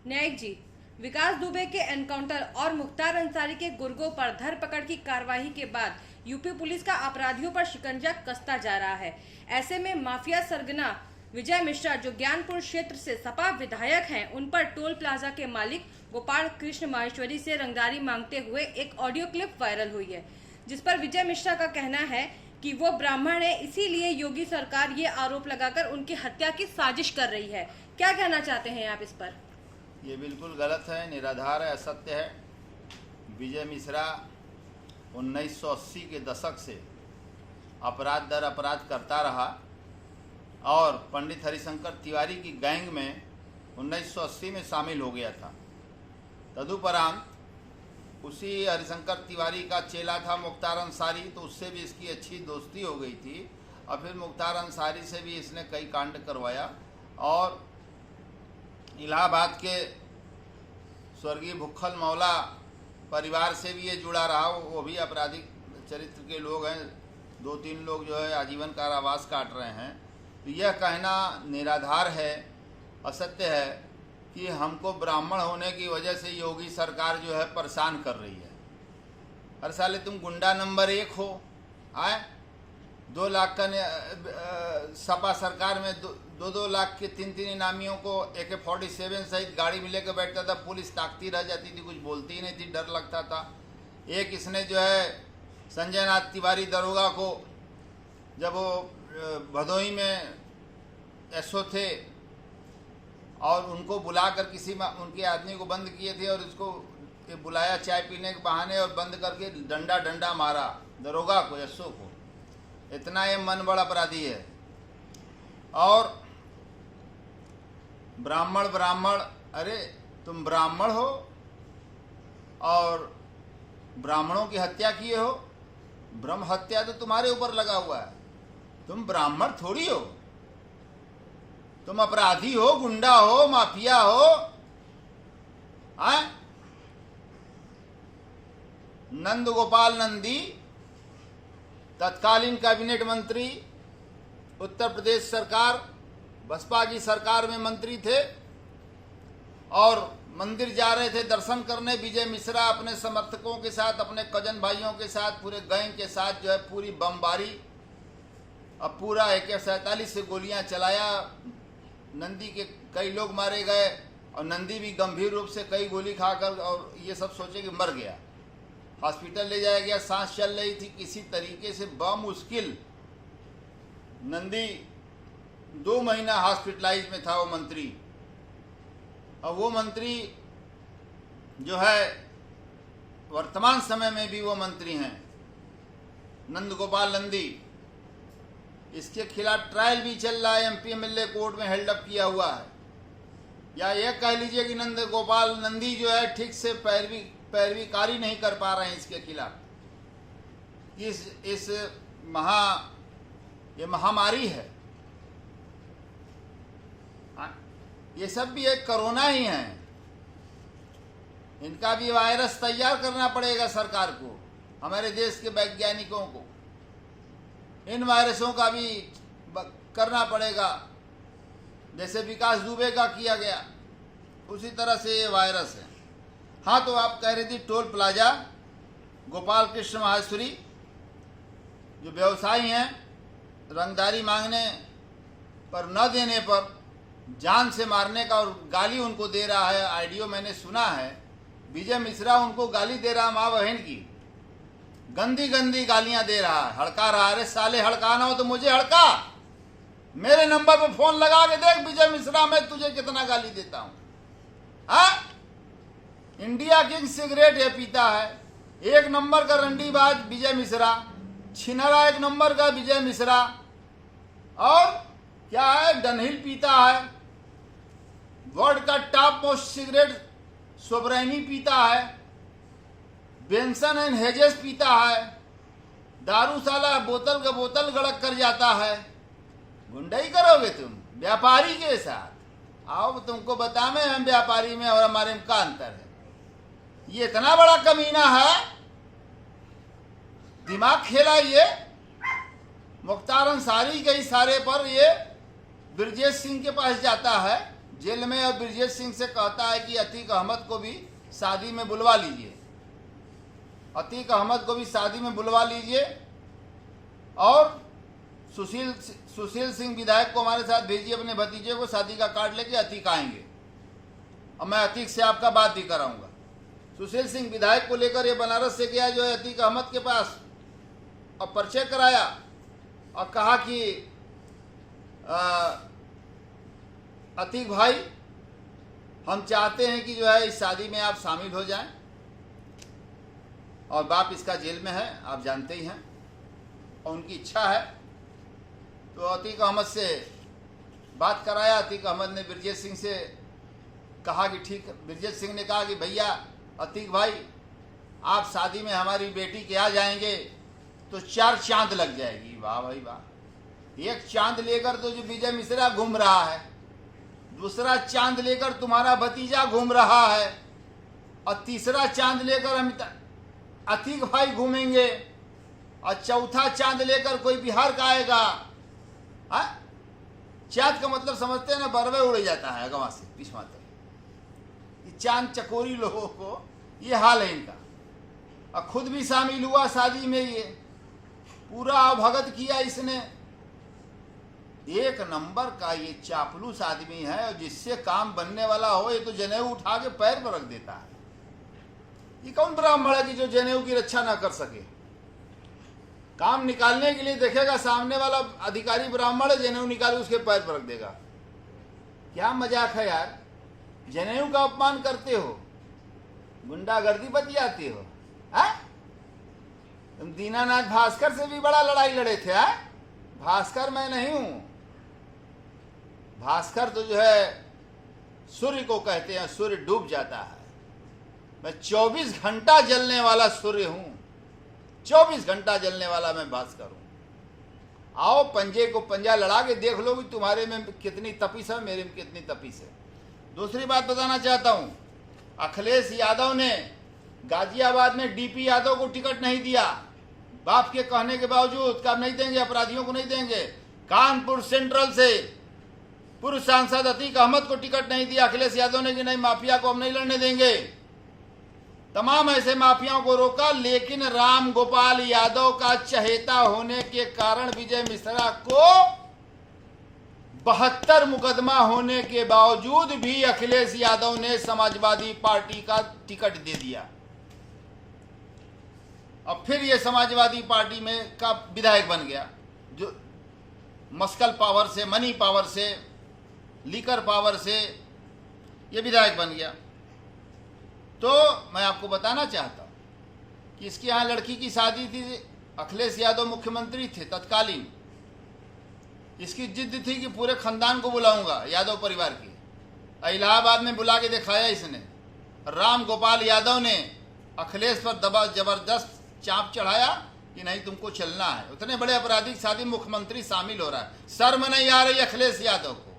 न्यायिक जी, विकास दुबे के एनकाउंटर और मुख्तार अंसारी के गुर्गों पर धरपकड़ की कार्रवाई के बाद यूपी पुलिस का अपराधियों पर शिकंजा कसता जा रहा है। ऐसे में माफिया सरगना विजय मिश्रा, जो ज्ञानपुर क्षेत्र से सपा विधायक हैं, उन पर टोल प्लाजा के मालिक गोपाल कृष्ण माहेश्वरी से रंगदारी मांगते हुए एक ऑडियो क्लिप वायरल हुई है, जिस पर विजय मिश्रा का कहना है कि वो ब्राह्मण है, इसीलिए योगी सरकार ये आरोप लगाकर उनकी हत्या की साजिश कर रही है। क्या कहना चाहते हैं आप इस पर? ये बिल्कुल गलत है, निराधार है, असत्य है। विजय मिश्रा 1980 के दशक से अपराध दर अपराध करता रहा और पंडित हरिशंकर तिवारी की गैंग में 1980 में शामिल हो गया था। तदुपरांत उसी हरिशंकर तिवारी का चेला था मुख्तार अंसारी, तो उससे भी इसकी अच्छी दोस्ती हो गई थी और फिर मुख्तार अंसारी से भी इसने कई कांड करवाया और इलाहाबाद के स्वर्गीय भुक्खल मौला परिवार से भी ये जुड़ा रहा। वो भी आपराधिक चरित्र के लोग हैं, 2-3 लोग जो है आजीवन कारावास काट रहे हैं। तो यह कहना निराधार है, असत्य है कि हमको ब्राह्मण होने की वजह से योगी सरकार जो है परेशान कर रही है। हर साले तुम गुंडा नंबर 1 हो। आए 2 लाख का सपा सरकार में 2-2 लाख के 3-3 इनामियों को AK-47 सहित गाड़ी में लेकर बैठता था, पुलिस ताकती रह जाती थी, कुछ बोलती ही नहीं थी, डर लगता था। एक इसने जो है संजय नाथ तिवारी दरोगा को, जब वो भदोही में SO थे और उनको बुलाकर उनके आदमी को बंद किए थे और उसको बुलाया चाय पीने के बहाने और बंद करके डंडा मारा दरोगा को, SO को। इतना ये मन बड़ा अपराधी है। और ब्राह्मण, अरे तुम ब्राह्मण हो और ब्राह्मणों की हत्या किए हो। ब्रह्म हत्या तो तुम्हारे ऊपर लगा हुआ है, तुम ब्राह्मण थोड़ी हो। तुम अपराधी हो, गुंडा हो, माफिया हो। नंद गोपाल नंदी तत्कालीन कैबिनेट मंत्री, उत्तर प्रदेश सरकार, बसपा की सरकार में मंत्री थे और मंदिर जा रहे थे दर्शन करने। विजय मिश्रा अपने समर्थकों के साथ, अपने कजन भाइयों के साथ, पूरे गैंग के साथ जो है पूरी बमबारी और पूरा AK-47 से गोलियां चलाया। नंदी के कई लोग मारे गए और नंदी भी गंभीर रूप से कई गोली खाकर, और ये सब सोचे कि मर गया। हॉस्पिटल ले जाया गया, सांस चल रही थी, किसी तरीके से बमुश्किल नंदी 2 महीना हॉस्पिटलाइज में था वो मंत्री। और वो मंत्री जो है वर्तमान समय में भी वो मंत्री हैं, नंद गोपाल नंदी। इसके खिलाफ ट्रायल भी चल रहा है, MP MLA कोर्ट में हेल्ड अप किया हुआ है। या यह कह लीजिए कि नंद गोपाल नंदी जो है ठीक से पैरवीकारी नहीं कर पा रहे हैं इसके खिलाफ। ये महामारी है। ये सब भी एक कोरोना ही है। इनका भी वायरस तैयार करना पड़ेगा सरकार को, हमारे देश के वैज्ञानिकों को। इन वायरसों का भी करना पड़ेगा, जैसे विकास दुबे का किया गया, उसी तरह से ये वायरस है। हाँ, तो आप कह रही थी टोल प्लाजा, गोपाल कृष्ण माहेश्वरी जो व्यवसायी हैं, रंगदारी मांगने पर न देने पर जान से मारने का और गाली उनको दे रहा है। ऑडियो मैंने सुना है, विजय मिश्रा उनको गाली दे रहा, माँ बहन की गंदी गंदी गालियां दे रहा है, हड़का रहा। अरे साले, हड़काना हो तो मुझे हड़का, मेरे नंबर पे फोन लगा के देख विजय मिश्रा मैं तुझे कितना गाली देता हूं। इंडिया किंग सिगरेट ये पीता है, 1 नंबर का रंडीबाज विजय मिश्रा, छिनरा 1 नंबर का विजय मिश्रा। और क्या है, डनहिल पीता है, वर्ल्ड का टॉप मोस्ट सिगरेट सोबरैनी पीता है, बेंसन एंड हेजेस पीता है, दारू साला बोतल का बोतल गड़क कर जाता है। गुंडाई करोगे तुम व्यापारी के साथ? आओ तुमको बतावे हम व्यापारी में और हमारे में क्या अंतर है। ये इतना बड़ा कमीना है, दिमाग खेला ये। मुख्तार अंसारी के इशारे पर ये ब्रजेश सिंह के पास जाता है, जेल में और ब्रजेश सिंह से कहता है कि अतीक अहमद को भी शादी में बुलवा लीजिए, अतीक अहमद को भी शादी में बुलवा लीजिए और सुशील सिंह विधायक को हमारे साथ भेजिए, अपने भतीजे को, शादी का कार्ड लेके अतीक आएंगे और मैं अतीक से आपका बात भी कराऊंगा। सुशील सिंह विधायक को लेकर ये बनारस से गया जो है अतीक अहमद के पास और परिचय कराया और कहा कि अतीक भाई, हम चाहते हैं कि जो है इस शादी में आप शामिल हो जाएं और बाप इसका जेल में है, आप जानते ही हैं, और उनकी इच्छा है। तो अतीक अहमद से बात कराया। अतीक अहमद ने ब्रजेश सिंह से कहा कि ठीक। ब्रजेश सिंह ने कहा कि भैया अतीक भाई, आप शादी में हमारी बेटी के आ जाएंगे तो 4 चांद लग जाएगी। वाह भाई वाह, एक चांद लेकर तो जो विजय मिश्रा घूम रहा है, दूसरा चांद लेकर तुम्हारा भतीजा घूम रहा है और तीसरा चांद लेकर अतीक भाई घूमेंगे और चौथा चांद लेकर कोई बिहार का आएगा। चांद का मतलब समझते हैं ना, बरवे उड़ जाता है गवा से पिछवा तक। ये चांद चकोरी लोगों को ये हाल है इनका। और खुद भी शामिल हुआ शादी में, ये पूरा अवभगत किया इसने। एक नंबर का ये चापलूस आदमी है और जिससे काम बनने वाला हो ये तो जनेऊ उठा के पैर पर रख देता है। ये कौन ब्राह्मण है कि जो जनेऊ की रक्षा ना कर सके? काम निकालने के लिए देखेगा सामने वाला अधिकारी ब्राह्मण है, जनेऊ निकाल उसके पैर पर रख देगा। क्या मजाक है यार, जनेऊ का अपमान करते हो, गुंडागर्दी बतियाते हो। तुम दीनानाथ भास्कर से भी बड़ा लड़ाई लड़े थे। भास्कर मैं नहीं हूं, भास्कर तो जो है सूर्य को कहते हैं, सूर्य डूब जाता है। मैं 24 घंटा जलने वाला सूर्य हूं, 24 घंटा जलने वाला मैं भास्कर हूं। आओ पंजे को पंजा लड़ा के देख लो कि तुम्हारे में कितनी तपिश है, मेरे में कितनी तपिश है। दूसरी बात बताना चाहता हूं, अखिलेश यादव ने गाजियाबाद में डीपी यादव को टिकट नहीं दिया, बाप के कहने के बावजूद। कब नहीं देंगे? अपराधियों को नहीं देंगे। कानपुर सेंट्रल से पूर्व सांसद अतीक अहमद को टिकट नहीं दिया अखिलेश यादव ने कि नहीं, माफिया को हम नहीं लड़ने देंगे। तमाम ऐसे माफियाओं को रोका, लेकिन राम गोपाल यादव का चहेता होने के कारण विजय मिश्रा को 72 मुकदमा होने के बावजूद भी अखिलेश यादव ने समाजवादी पार्टी का टिकट दे दिया। अब फिर ये समाजवादी पार्टी में का विधायक बन गया, जो मस्कल पावर से, मनी पावर से, लीकर पावर से ये विधायक बन गया। तो मैं आपको बताना चाहता हूं कि इसके यहाँ लड़की की शादी थी, अखिलेश यादव मुख्यमंत्री थे तत्कालीन। इसकी जिद थी कि पूरे खानदान को बुलाऊंगा, यादव परिवार की। इलाहाबाद में बुला के दिखाया इसने। राम गोपाल यादव ने अखिलेश पर दबा जबरदस्त चाप चढ़ाया कि नहीं तुमको चलना है। उतने बड़े अपराधिक शादी मुख्यमंत्री शामिल हो रहा है, शर्म नहीं आ रही अखिलेश यादव को?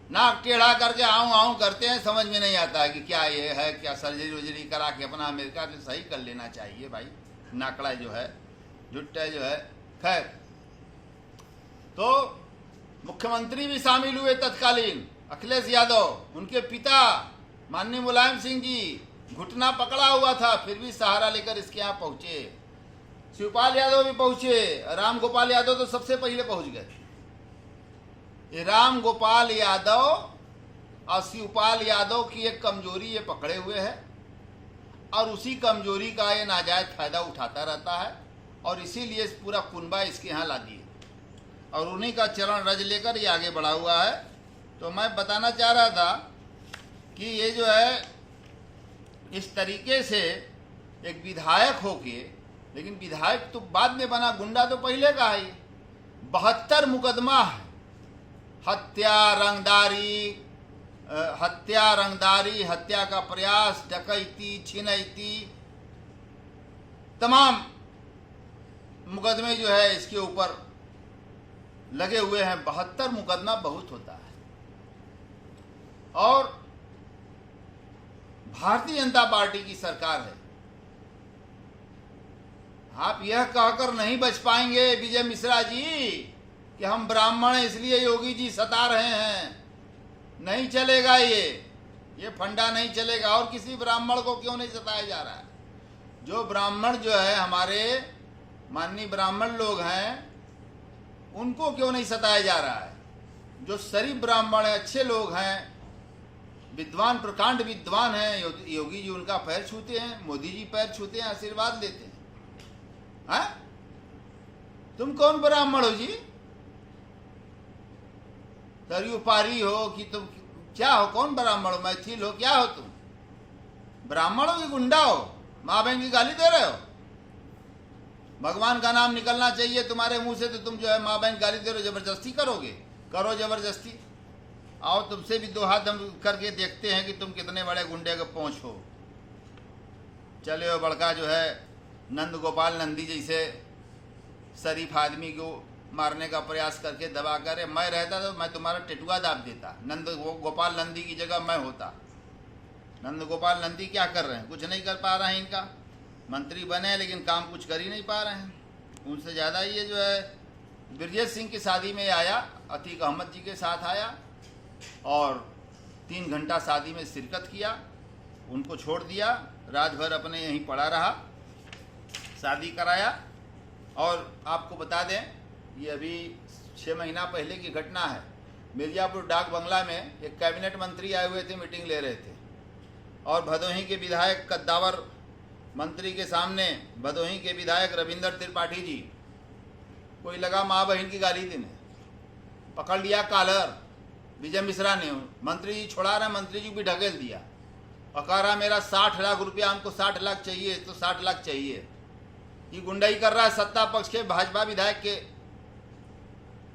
नाक टेढ़ा करके आऊं आऊं करते हैं, समझ में नहीं आता है कि क्या ये है, क्या सर्जरी वर्जरी करा के अपना अमेरिका से सही कर लेना चाहिए भाई। नाकड़ा जो है, जुट्टा जो है। खैर, तो मुख्यमंत्री भी शामिल हुए तत्कालीन अखिलेश यादव। उनके पिता माननीय मुलायम सिंह जी घुटना पकड़ा हुआ था, फिर भी सहारा लेकर इसके यहाँ पहुंचे। शिवपाल यादव भी पहुंचे, राम गोपाल यादव तो सबसे पहले पहुंच गए। ये राम गोपाल यादव और शिवपाल यादव की एक कमजोरी ये पकड़े हुए है और उसी कमजोरी का ये नाजायज फायदा उठाता रहता है और इसीलिए पूरा कुनबा इसके यहाँ ला दिए और उन्हीं का चरण रज लेकर ये आगे बढ़ा हुआ है। तो मैं बताना चाह रहा था कि ये जो है इस तरीके से एक विधायक होके, लेकिन विधायक तो बाद में बना, गुंडा तो पहले का है। 72 मुकदमा है, हत्या, रंगदारी, हत्या का प्रयास, डकैती, छिनैती, तमाम मुकदमे जो है इसके ऊपर लगे हुए हैं। 72 मुकदमा बहुत होता है। और भारतीय जनता पार्टी की सरकार है। आप यह कहकर नहीं बच पाएंगे विजय मिश्रा जी कि हम ब्राह्मण हैं इसलिए योगी जी सता रहे हैं। नहीं चलेगा, ये फंडा नहीं चलेगा। और किसी ब्राह्मण को क्यों नहीं सताया जा रहा है? जो ब्राह्मण जो है, हमारे माननीय ब्राह्मण लोग हैं, उनको क्यों नहीं सताया जा रहा है? जो शरीफ ब्राह्मण है, अच्छे लोग हैं, विद्वान, प्रकांड विद्वान हैं, योगी जी उनका पैर छूते हैं, मोदी जी पैर छूते हैं, आशीर्वाद लेते हैं। हाँ? तुम कौन ब्राह्मण हो जी? सरयू पारी हो कि तुम क्या हो? कौन ब्राह्मण हो? मैथिल हो? क्या हो तुम? ब्राह्मण हो कि गुंडा हो? माँ बहन की गाली दे रहे हो? भगवान का नाम निकलना चाहिए तुम्हारे मुंह से, तो तुम जो है माँ बहन गाली दे रहे हो। जबरदस्ती करोगे? करो जबरदस्ती। आओ तुमसे भी दो हाथ हम करके देखते हैं कि तुम कितने बड़े गुंडे के पहुँच हो। चले हो बड़का जो है नंद गोपाल नंदी जैसे शरीफ आदमी को मारने का प्रयास करके दबा कर। मैं रहता तो मैं तुम्हारा टेटुआ दाब देता। नंद गोपाल नंदी की जगह मैं होता। नंद गोपाल नंदी क्या कर रहे हैं? कुछ नहीं कर पा रहे हैं। इनका मंत्री बने हैं लेकिन काम कुछ कर ही नहीं पा रहे हैं। उनसे ज़्यादा ये जो है ब्रजेश सिंह की शादी में आया, अतीक अहमद जी के साथ आया और 3 घंटा शादी में शिरकत किया। उनको छोड़ दिया, रात भर अपने यहीं पड़ा रहा, शादी कराया। और आपको बता दें, ये अभी 6 महीना पहले की घटना है। मिर्जापुर डाक बंगला में एक कैबिनेट मंत्री आए हुए थे, मीटिंग ले रहे थे, और भदोही के विधायक कद्दावर मंत्री के सामने भदोही के विधायक रविंद्र त्रिपाठी जी कोई लगा माँ बहन की गाली देने, पकड़ लिया कॉलर विजय मिश्रा ने। मंत्री जी छुड़ा रहे, मंत्री जी भी ढकेल दिया और कह रहा मेरा 60 लाख रुपया, हमको 60 लाख चाहिए, तो 60 लाख चाहिए। ये गुंडाई कर रहा है सत्ता पक्ष के भाजपा विधायक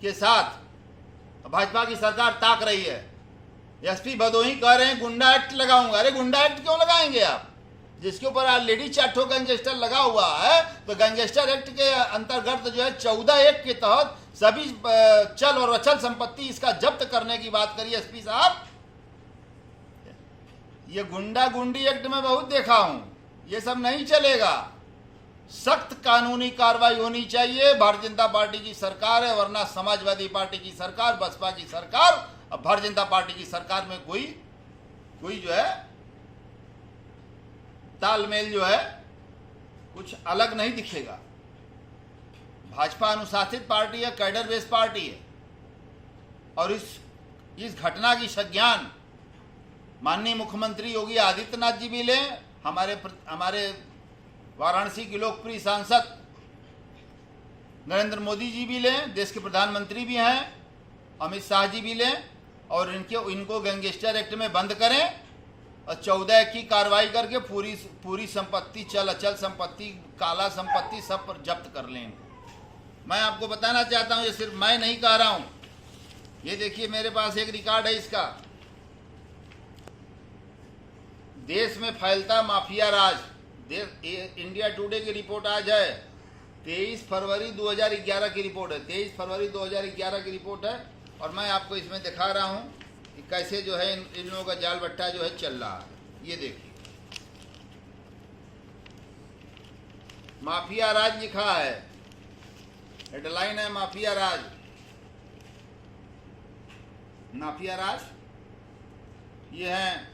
के साथ। भाजपा की सरकार ताक रही है। एसपी भदोही कह रहे हैं गुंडा एक्ट लगाऊंगा। अरे गुंडा एक्ट क्यों लगाएंगे आप? जिसके ऊपर ऑलरेडी 4 गैंगस्टर लगा हुआ है, तो गैंगस्टर एक्ट के अंतर्गत जो है 14 एक्ट के तहत सभी चल और अचल संपत्ति इसका जब्त करने की बात करिए एसपी साहब। ये गुंडा गुंडी एक्ट में बहुत देखा हूं, ये सब नहीं चलेगा। सख्त कानूनी कार्रवाई होनी चाहिए। भारतीय जनता पार्टी की सरकार है, वरना समाजवादी पार्टी की सरकार, बसपा की सरकार, अब भारतीय जनता पार्टी की सरकार में कोई जो है तालमेल जो है कुछ अलग नहीं दिखेगा। भाजपा अनुशासित पार्टी है, कैडर बेस्ड पार्टी है, और इस घटना की संज्ञान माननीय मुख्यमंत्री योगी आदित्यनाथ जी भी लें, हमारे वाराणसी के लोकप्रिय सांसद नरेंद्र मोदी जी भी लें, देश के प्रधानमंत्री भी हैं, अमित शाह जी भी लें, और इनको गैंगस्टर एक्ट में बंद करें और 14 की कार्रवाई करके पूरी संपत्ति, चल अचल संपत्ति, काला संपत्ति सब पर जब्त कर लें। मैं आपको बताना चाहता हूं, ये सिर्फ मैं नहीं कह रहा हूं, ये देखिए मेरे पास एक रिकॉर्ड है इसका। देश में फैलता माफिया राज, इंडिया टुडे की रिपोर्ट आज है, 23 फरवरी 2011 की रिपोर्ट है। 23 फरवरी 2011 की रिपोर्ट है, और मैं आपको इसमें दिखा रहा हूं कि कैसे जो है इन लोगों का जाल बट्टा जो है चल रहा है। ये देखिए, माफिया राज लिखा है, हेडलाइन है माफिया राज। माफिया राज ये हैं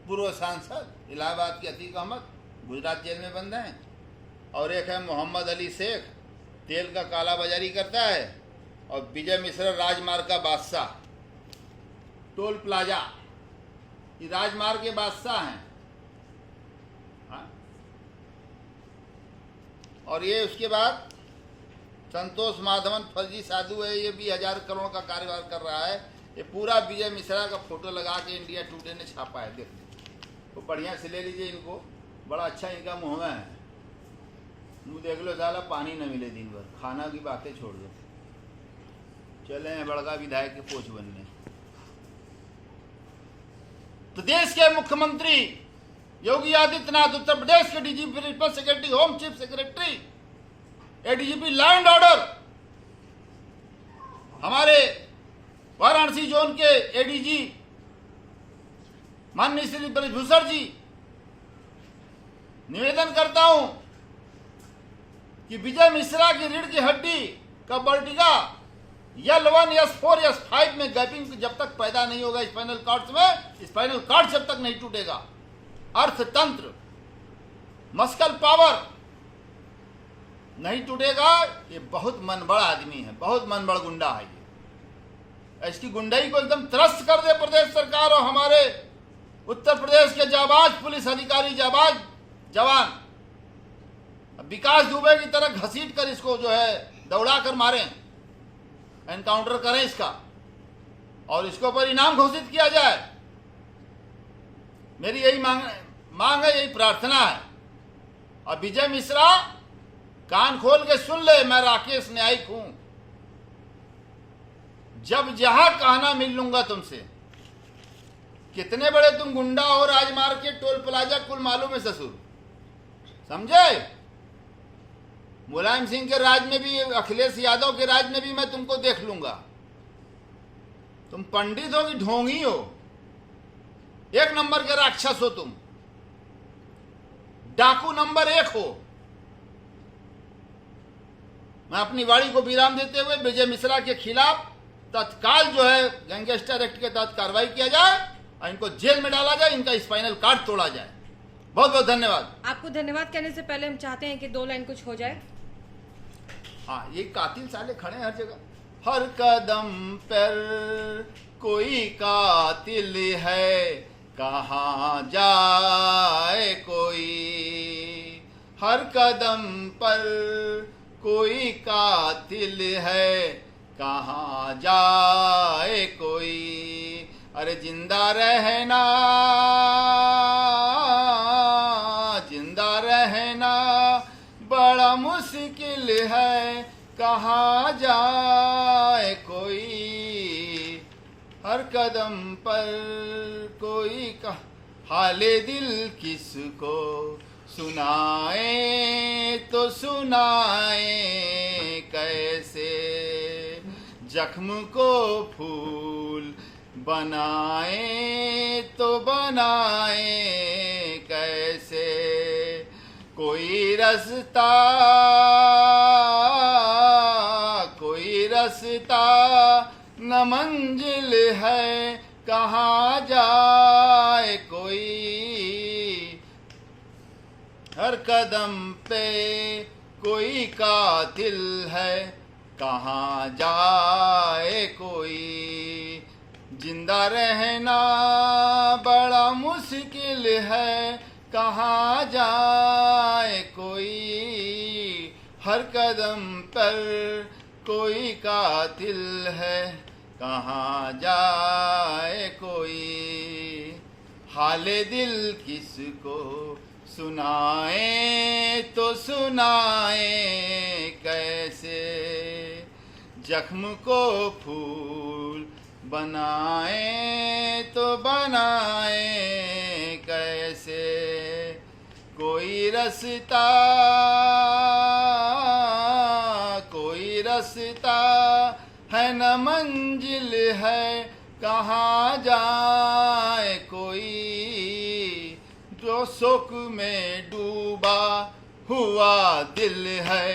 पूर्व सांसद इलाहाबाद के अतीक अहमद, गुजरात जेल में बंद हैं, और एक है मोहम्मद अली शेख, तेल का काला बाजारी करता है, और विजय मिश्रा राजमार्ग का बादशाह, टोल प्लाजा, ये राजमार्ग के बादशाह हैं। हाँ? और ये उसके बाद संतोष माधवन फर्जी साधु है, ये भी 1000 करोड़ का कारोबार कर रहा है। ये पूरा विजय मिश्रा का फोटो लगा के इंडिया टुडे ने छापा है, देख लीजिए, तो बढ़िया से ले लीजिए इनको, बड़ा अच्छा इनका मुँह है। मुँह देख लो साला, पानी न मिले दिन भर, खाना की बातें छोड़ दो, चले हैं बड़का विधायक के पोच बनने। तो देश के मुख्यमंत्री योगी आदित्यनाथ, उत्तर प्रदेश के DGP principal secretary, home chief secretary, ADGP law and order, हमारे वाराणसी जोन के एडीजी माननीय श्री ब्रजभूषण जी, निवेदन करता हूं कि विजय मिश्रा की रीढ़ की हड्डी का बर्टिका L1, S4, S5 में गैपिंग जब तक पैदा नहीं होगा स्पाइनल कॉर्ड में, स्पाइनल कॉर्ड जब तक नहीं टूटेगा, अर्थतंत्र, मस्कल पावर नहीं टूटेगा। ये बहुत मनबड़ आदमी है, बहुत मनबड़ गुंडा है ये। इसकी गुंडाई को एकदम त्रस्त कर दे प्रदेश सरकार और हमारे उत्तर प्रदेश के जाबाज पुलिस अधिकारी, जाबाज जवान। विकास दुबे की तरह घसीट कर इसको जो है दौड़ा कर मारें, एनकाउंटर करें इसका और इसको पर इनाम घोषित किया जाए। मेरी यही मांग है, यही प्रार्थना है। और विजय मिश्रा कान खोल के सुन ले, मैं राकेश न्यायिक हूं। जब जहां कहना मिल लूंगा तुमसे। कितने बड़े तुम गुंडा हो, राजमार्ग के टोल प्लाजा कुल मालूम है ससुर, समझे? मुलायम सिंह के राज में भी, अखिलेश यादव के राज में भी मैं तुमको देख लूंगा। तुम पंडित हो कि ढोंगी हो, एक नंबर के राक्षस हो तुम, डाकू नंबर 1 हो। मैं अपनी वाणी को विराम देते हुए विजय मिश्रा के खिलाफ तत्काल जो है गैंगस्टर एक्ट के तहत कार्रवाई किया जाए और इनको जेल में डाला जाए, इनका स्पाइनल कार्ड तोड़ा जाए। बहुत बहुत धन्यवाद। आपको धन्यवाद कहने से पहले हम चाहते हैं कि 2 लाइन कुछ हो जाए। हाँ, ये कातिल साले खड़े हैं हर जगह। हर कदम पर कोई कातिल है, कहाँ जाए कोई। हर कदम पर कोई कातिल है, कहाँ जाए कोई। अरे जिंदा रहना, जिंदा रहना बड़ा मुश्किल है, कहाँ जाए कोई। हर कदम पर कोई का हाले दिल किसको सुनाए तो सुनाए कैसे। जख्म को फूल बनाए तो बनाए कैसे। कोई रास्ता न मंजिल है, कहाँ जाए कोई। हर कदम पे कोई कातिल है, कहाँ जाए कोई। जिंदा रहना बड़ा मुश्किल है, कहाँ जाए कोई। हर कदम पर कोई कातिल है, कहाँ जाए कोई। हाले दिल किसको सुनाए तो सुनाए कैसे। जख्म को फूल बनाए तो बनाए कैसे। कोई रास्ता है न मंजिल है, कहाँ जाए कोई। जो शोक में डूबा हुआ दिल है,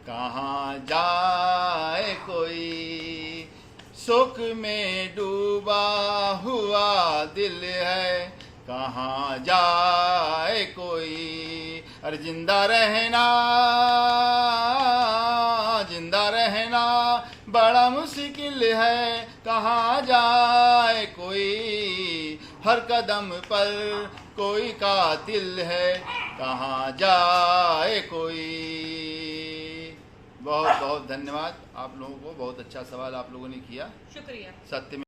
कहाँ जाए कोई। शोक में डूबा हुआ दिल है, कहाँ जाए कोई। अरे जिंदा रहना बड़ा मुश्किल है, कहाँ जाए कोई। हर कदम पर कोई कातिल है, कहाँ जाए कोई। बहुत बहुत धन्यवाद आप लोगों को। बहुत अच्छा सवाल आप लोगों ने किया। शुक्रिया। सत्य में